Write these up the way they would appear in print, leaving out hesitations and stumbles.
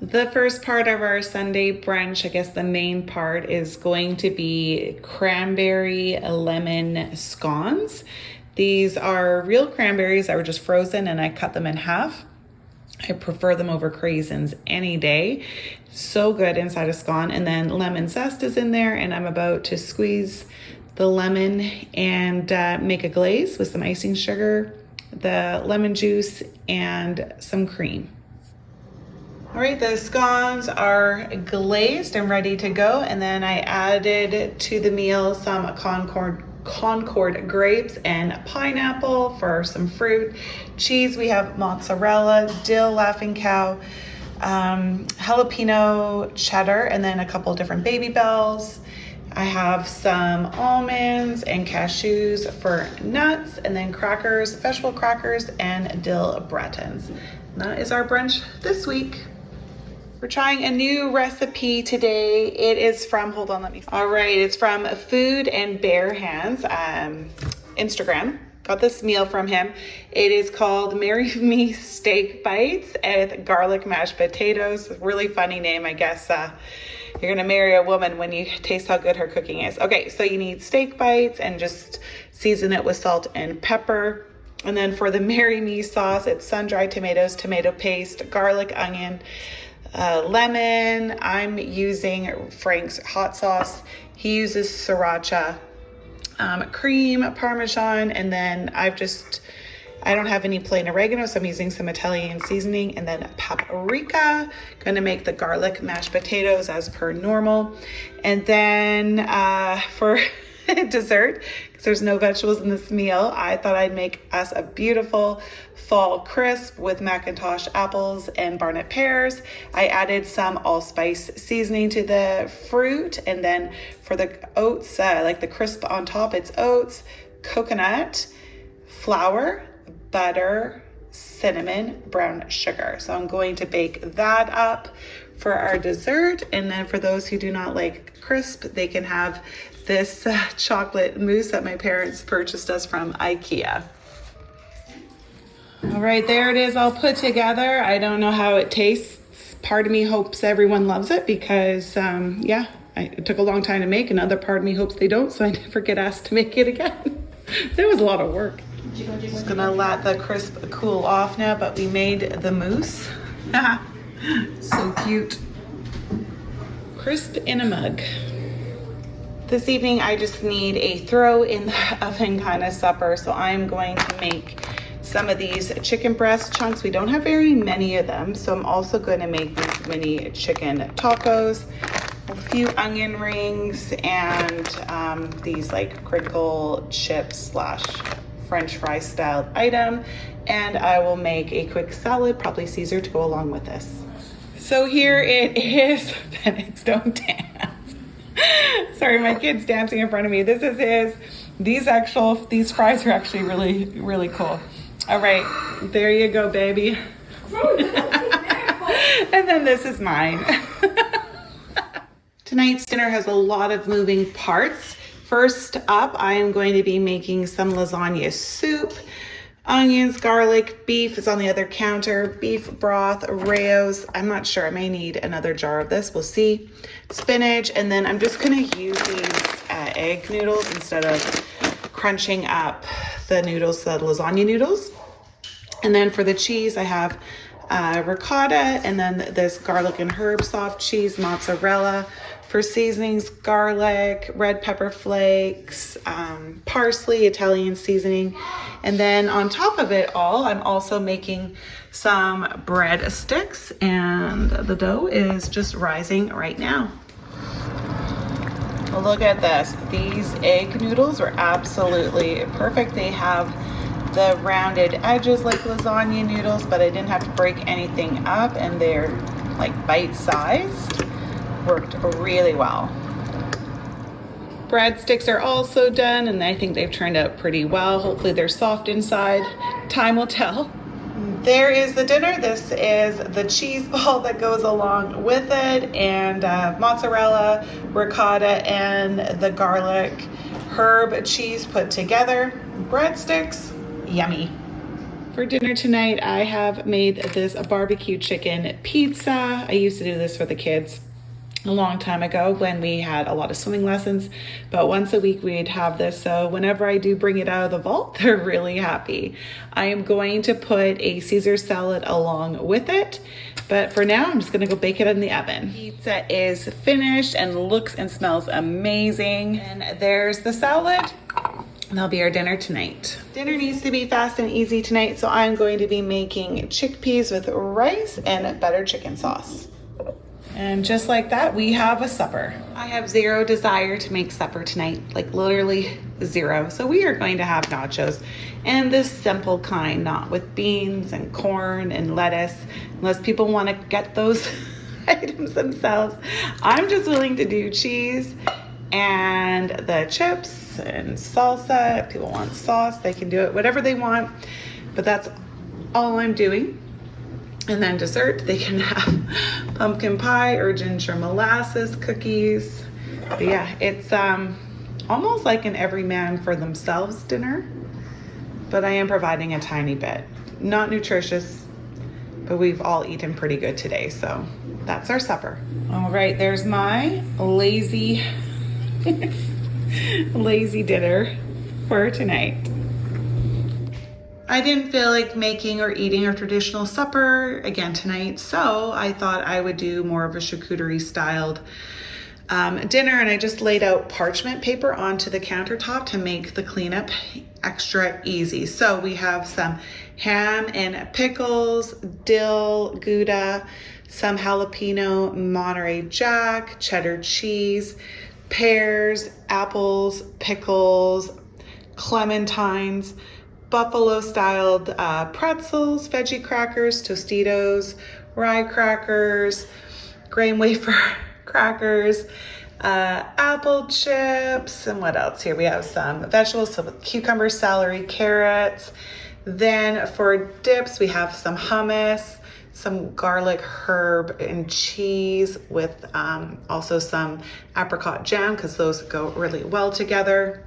The first part of our Sunday brunch, I guess the main part, is going to be cranberry lemon scones. These are real cranberries that were just frozen and I cut them in half. I prefer them over craisins any day. So good inside a scone. And then lemon zest is in there, and I'm about to squeeze the lemon and make a glaze with some icing sugar, the lemon juice, and some cream. All right, the scones are glazed and ready to go. And then I added to the meal some Concord grapes and pineapple for some fruit. Cheese, we have mozzarella, dill, Laughing Cow, jalapeno cheddar, and then a couple different baby bells. I have some almonds and cashews for nuts, and then crackers, vegetable crackers, and dill bretons. And that is our brunch this week. We're trying a new recipe today. It is from, hold on, let me see. All right, it's from Food and Bare Hands, Instagram. Got this meal from him. It is called Marry Me Steak Bites with garlic mashed potatoes. Really funny name, I guess. You're gonna marry a woman when you taste how good her cooking is. Okay, so you need steak bites and just season it with salt and pepper. And then for the Marry Me sauce, it's sun-dried tomatoes, tomato paste, garlic, onion, lemon. I'm using Frank's hot sauce. He uses sriracha, cream, Parmesan, and then I don't have any plain oregano, so I'm using some Italian seasoning, and then paprika. Gonna make the garlic mashed potatoes as per normal. And then for dessert, because there's no vegetables in this meal, I thought I'd make us a beautiful fall crisp with Macintosh apples and Barnett pears. I added some allspice seasoning to the fruit, and then for the oats, like the crisp on top, it's oats, coconut, flour, butter, cinnamon, brown sugar. So I'm going to bake that up for our dessert. And then for those who do not like crisp, they can have this chocolate mousse that my parents purchased us from IKEA. All right, there it is all put together. I don't know how it tastes. Part of me hopes everyone loves it because, it took a long time to make. Another part of me hopes they don't, so I never get asked to make it again. That was a lot of work. Just gonna let the crisp cool off now, but we made the mousse. So cute. Crisp in a mug. This evening, I just need a throw in the oven kind of supper, so I'm going to make some of these chicken breast chunks. We don't have very many of them, so I'm also going to make these mini chicken tacos, a few onion rings, and these like crinkle chips / French fry style item. And I will make a quick salad, probably Caesar, to go along with this. So here it is. Phoenix, don't dance. Sorry, my kid's dancing in front of me. This is his. These fries are actually really, really cool. All right, there you go, baby. And then this is mine. Tonight's dinner has a lot of moving parts. First up, I am going to be making some lasagna soup. Onions, garlic, beef is on the other counter, beef broth, Oreos. I'm not sure, I may need another jar of this, we'll see. Spinach, and then I'm just gonna use these egg noodles instead of crunching up the noodles, the lasagna noodles. And then for the cheese, I have ricotta, and then this garlic and herb soft cheese, mozzarella. For seasonings, garlic, red pepper flakes, parsley, Italian seasoning. And then on top of it all, I'm also making some bread sticks, and the dough is just rising right now. Look at this. These egg noodles are absolutely perfect. They have the rounded edges like lasagna noodles, but I didn't have to break anything up, and they're like bite-sized. Worked really well. Breadsticks are also done, and I think they've turned out pretty well. Hopefully they're soft inside. Time will tell. There is the dinner. This is the cheese ball that goes along with it, and mozzarella, ricotta, and the garlic herb cheese put together. Breadsticks, yummy. For dinner tonight, I have made this barbecue chicken pizza. I used to do this for the kids a long time ago when we had a lot of swimming lessons, but once a week we'd have this. So whenever I do bring it out of the vault, they're really happy. I am going to put a Caesar salad along with it, but for now I'm just gonna go bake it in the oven. Pizza is finished and looks and smells amazing. And there's the salad. That'll be our dinner tonight. Dinner needs to be fast and easy tonight, so I'm going to be making chickpeas with rice and butter chicken sauce. And just like that, we have a supper. I have zero desire to make supper tonight, like literally zero. So we are going to have nachos, and this simple kind, not with beans and corn and lettuce, unless people want to get those items themselves. I'm just willing to do cheese and the chips and salsa. If people want sauce, they can do it, whatever they want, but that's all I'm doing. And then dessert, they can have pumpkin pie or ginger molasses cookies. But yeah, it's almost like an every man for themselves dinner, but I am providing a tiny bit. Not nutritious, but we've all eaten pretty good today, so that's our supper. All right, there's my lazy, lazy dinner for tonight. I didn't feel like making or eating a traditional supper again tonight, so I thought I would do more of a charcuterie styled dinner, and I just laid out parchment paper onto the countertop to make the cleanup extra easy. So we have some ham and pickles, dill, Gouda, some jalapeno Monterey Jack, cheddar cheese, pears, apples, pickles, clementines, buffalo styled pretzels, veggie crackers, Tostitos, rye crackers, grain wafer crackers, apple chips, and what else here? We have some vegetables, so cucumber, celery, carrots. Then for dips, we have some hummus, some garlic, herb, and cheese with also some apricot jam, because those go really well together.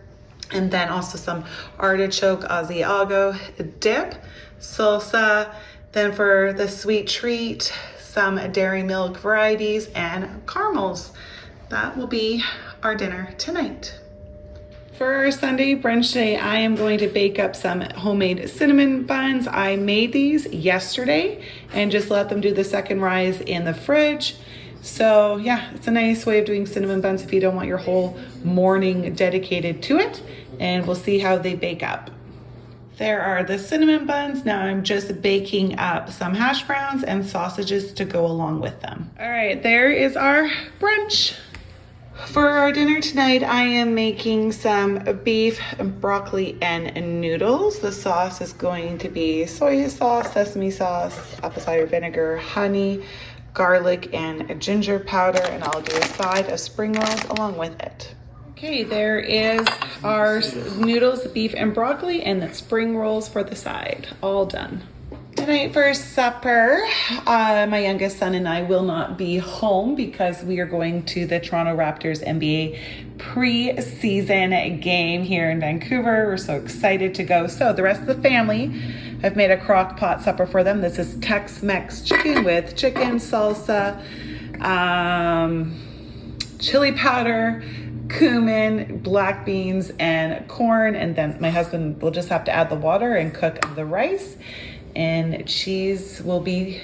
And then also some artichoke Asiago dip, salsa. Then for the sweet treat, some dairy milk varieties and caramels. That will be our dinner tonight. For our Sunday brunch day, I am going to bake up some homemade cinnamon buns. I made these yesterday and just let them do the second rise in the fridge. So yeah, it's a nice way of doing cinnamon buns if you don't want your whole morning dedicated to it. And we'll see how they bake up. There are the cinnamon buns. Now I'm just baking up some hash browns and sausages to go along with them. All right, there is our brunch. For our dinner tonight, I am making some beef, broccoli, and noodles. The sauce is going to be soy sauce, sesame sauce, apple cider vinegar, honey, garlic, and ginger powder, and I'll do a side of spring rolls along with it. Okay, there is our noodles, beef and broccoli, and the spring rolls for the side, all done. Tonight for supper, my youngest son and I will not be home because we are going to the Toronto Raptors NBA preseason game here in Vancouver. We're so excited to go. So the rest of the family, I've made a crock pot supper for them. This is Tex-Mex chicken with chicken, salsa, chili powder, cumin, black beans, and corn. And then my husband will just have to add the water and cook the rice. And cheese will be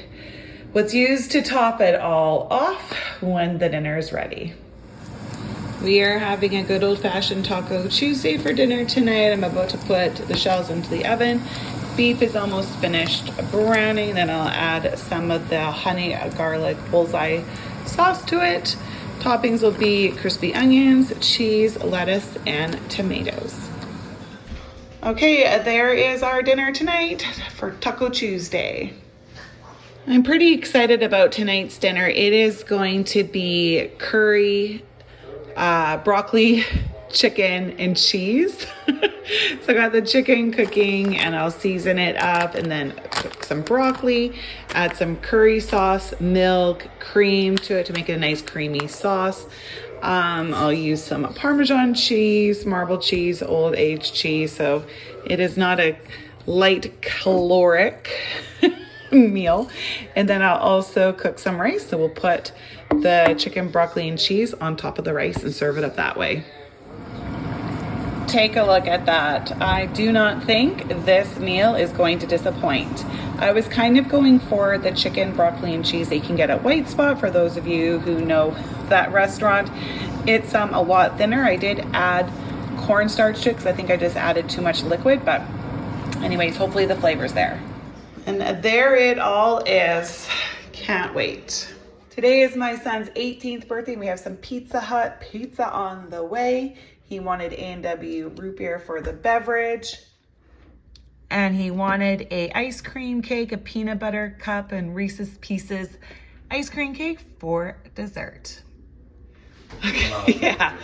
what's used to top it all off when the dinner is ready. We are having a good old-fashioned Taco Tuesday for dinner tonight. I'm about to put the shells into the oven. Beef is almost finished browning. Then I'll add some of the honey garlic bullseye sauce to it. Toppings will be crispy onions, cheese, lettuce, and tomatoes. Okay, there is our dinner tonight for Taco Tuesday. I'm pretty excited about tonight's dinner. It is going to be curry, broccoli, chicken, and cheese. So I got the chicken cooking and I'll season it up and then cook some broccoli, add some curry sauce, milk, cream to it to make it a nice creamy sauce. I'll use some Parmesan cheese, marble cheese, old aged cheese. So it is not a light caloric meal. And then I'll also cook some rice. So we'll put the chicken, broccoli, and cheese on top of the rice and serve it up that way. Take a look at that. I do not think this meal is going to disappoint. I was kind of going for the chicken, broccoli, and cheese that you can get at White Spot. For those of you who know that restaurant, it's a lot thinner. I did add cornstarch to it because I think I just added too much liquid, but anyways, hopefully the flavor's there. And there it all is. Can't wait. Today is my son's 18th birthday. We have some Pizza Hut pizza on the way. He wanted A&W root beer for the beverage. And he wanted a ice cream cake, a peanut butter cup, and Reese's Pieces ice cream cake for dessert. Okay, yeah.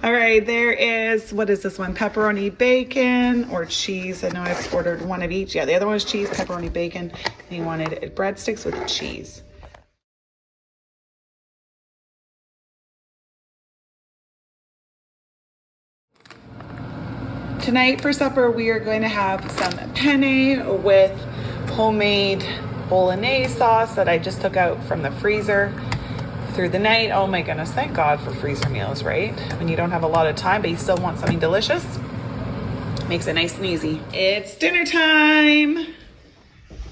All right, there is, what is this one? Pepperoni bacon or cheese. I know I've ordered one of each. Yeah, the other one was cheese, pepperoni bacon. And he wanted breadsticks with cheese. Tonight for supper, we are going to have some penne with homemade bolognese sauce that I just took out from the freezer through the night. Oh my goodness, thank God for freezer meals, right? When you don't have a lot of time, but you still want something delicious, makes it nice and easy. It's dinner time.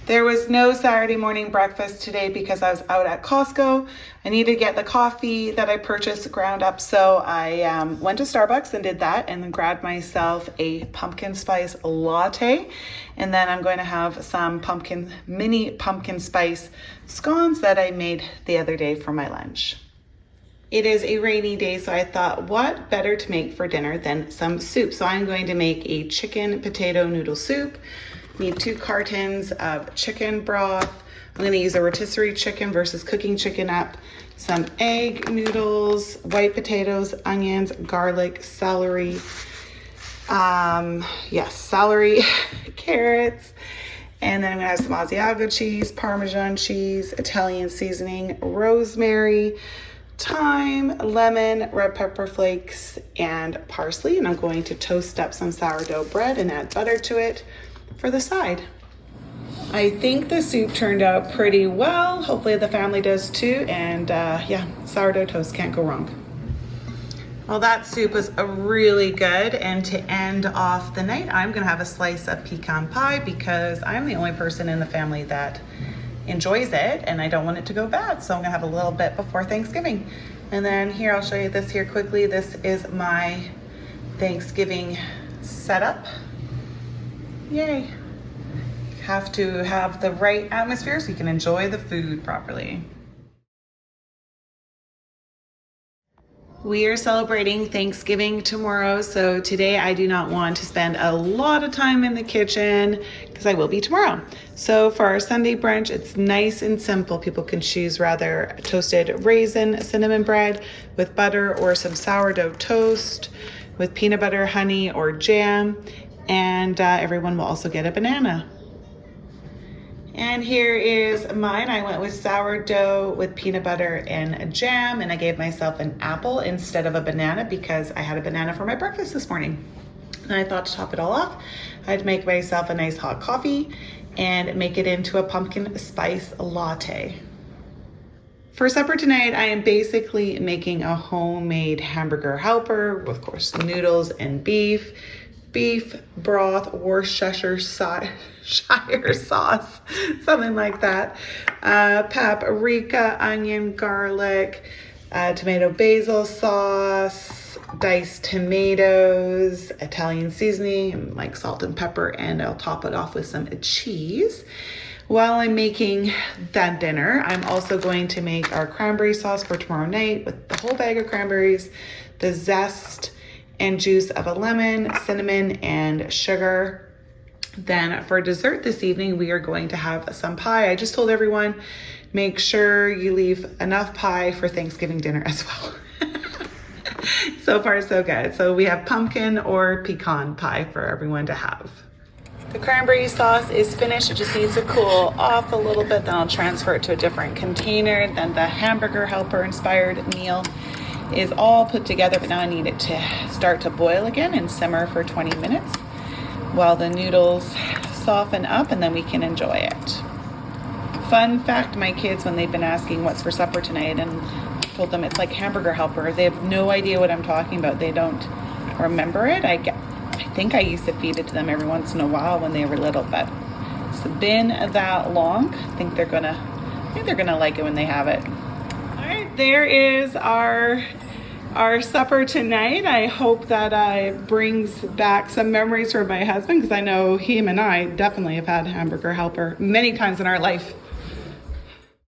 There was no Saturday morning breakfast today because I was out at Costco. I needed to get the coffee that I purchased ground up. So I went to Starbucks and did that and then grabbed myself a pumpkin spice latte. And then I'm going to have some mini pumpkin spice scones that I made the other day for my lunch. It is a rainy day, so I thought what better to make for dinner than some soup. So I'm going to make a chicken potato noodle soup. Need 2 cartons of chicken broth. I'm going to use a rotisserie chicken versus cooking chicken up. Some egg noodles, white potatoes, onions, garlic, celery. Celery, carrots. And then I'm going to have some Asiago cheese, Parmesan cheese, Italian seasoning, rosemary, thyme, lemon, red pepper flakes, and parsley. And I'm going to toast up some sourdough bread and add butter to it for the side. I think the soup turned out pretty well. Hopefully the family does too. And sourdough toast, can't go wrong. Well, that soup was really good. And to end off the night, I'm gonna have a slice of pecan pie because I'm the only person in the family that enjoys it and I don't want it to go bad. So I'm gonna have a little bit before Thanksgiving. And then here, I'll show you this here quickly. This is my Thanksgiving setup. Yay. Have to have the right atmosphere so you can enjoy the food properly. We are celebrating Thanksgiving tomorrow, so today I do not want to spend a lot of time in the kitchen because I will be tomorrow. So for our Sunday brunch, it's nice and simple. People can choose rather toasted raisin cinnamon bread with butter or some sourdough toast with peanut butter, honey, or jam. And everyone will also get a banana. And here is mine. I went with sourdough with peanut butter and jam, and I gave myself an apple instead of a banana because I had a banana for my breakfast this morning. And I thought to top it all off, I'd make myself a nice hot coffee and make it into a pumpkin spice latte. For supper tonight, I am basically making a homemade hamburger helper with, of course, noodles and beef broth, Worcestershire sauce, something like that. Paprika, onion, garlic, tomato basil sauce, diced tomatoes, Italian seasoning, like salt and pepper, and I'll top it off with some cheese. While I'm making that dinner, I'm also going to make our cranberry sauce for tomorrow night with the whole bag of cranberries, the zest and juice of a lemon, cinnamon, and sugar. Then for dessert this evening, we are going to have some pie. I just told everyone, make sure you leave enough pie for Thanksgiving dinner as well. So far, so good. So we have pumpkin or pecan pie for everyone to have. The cranberry sauce is finished. It just needs to cool off a little bit. Then I'll transfer it to a different container. Then the hamburger helper inspired meal is all put together, but now I need it to start to boil again and simmer for 20 minutes while the noodles soften up and then we can enjoy it. Fun fact, my kids, when they've been asking what's for supper tonight, and I told them it's like hamburger helper, they have no idea what I'm talking about. They don't remember it. I think I used to feed it to them every once in a while when they were little, but it's been that long. I think they're gonna like it when they have it. All right, there is our supper tonight. I hope that brings back some memories for my husband, because I know him and I definitely have had hamburger helper many times in our life.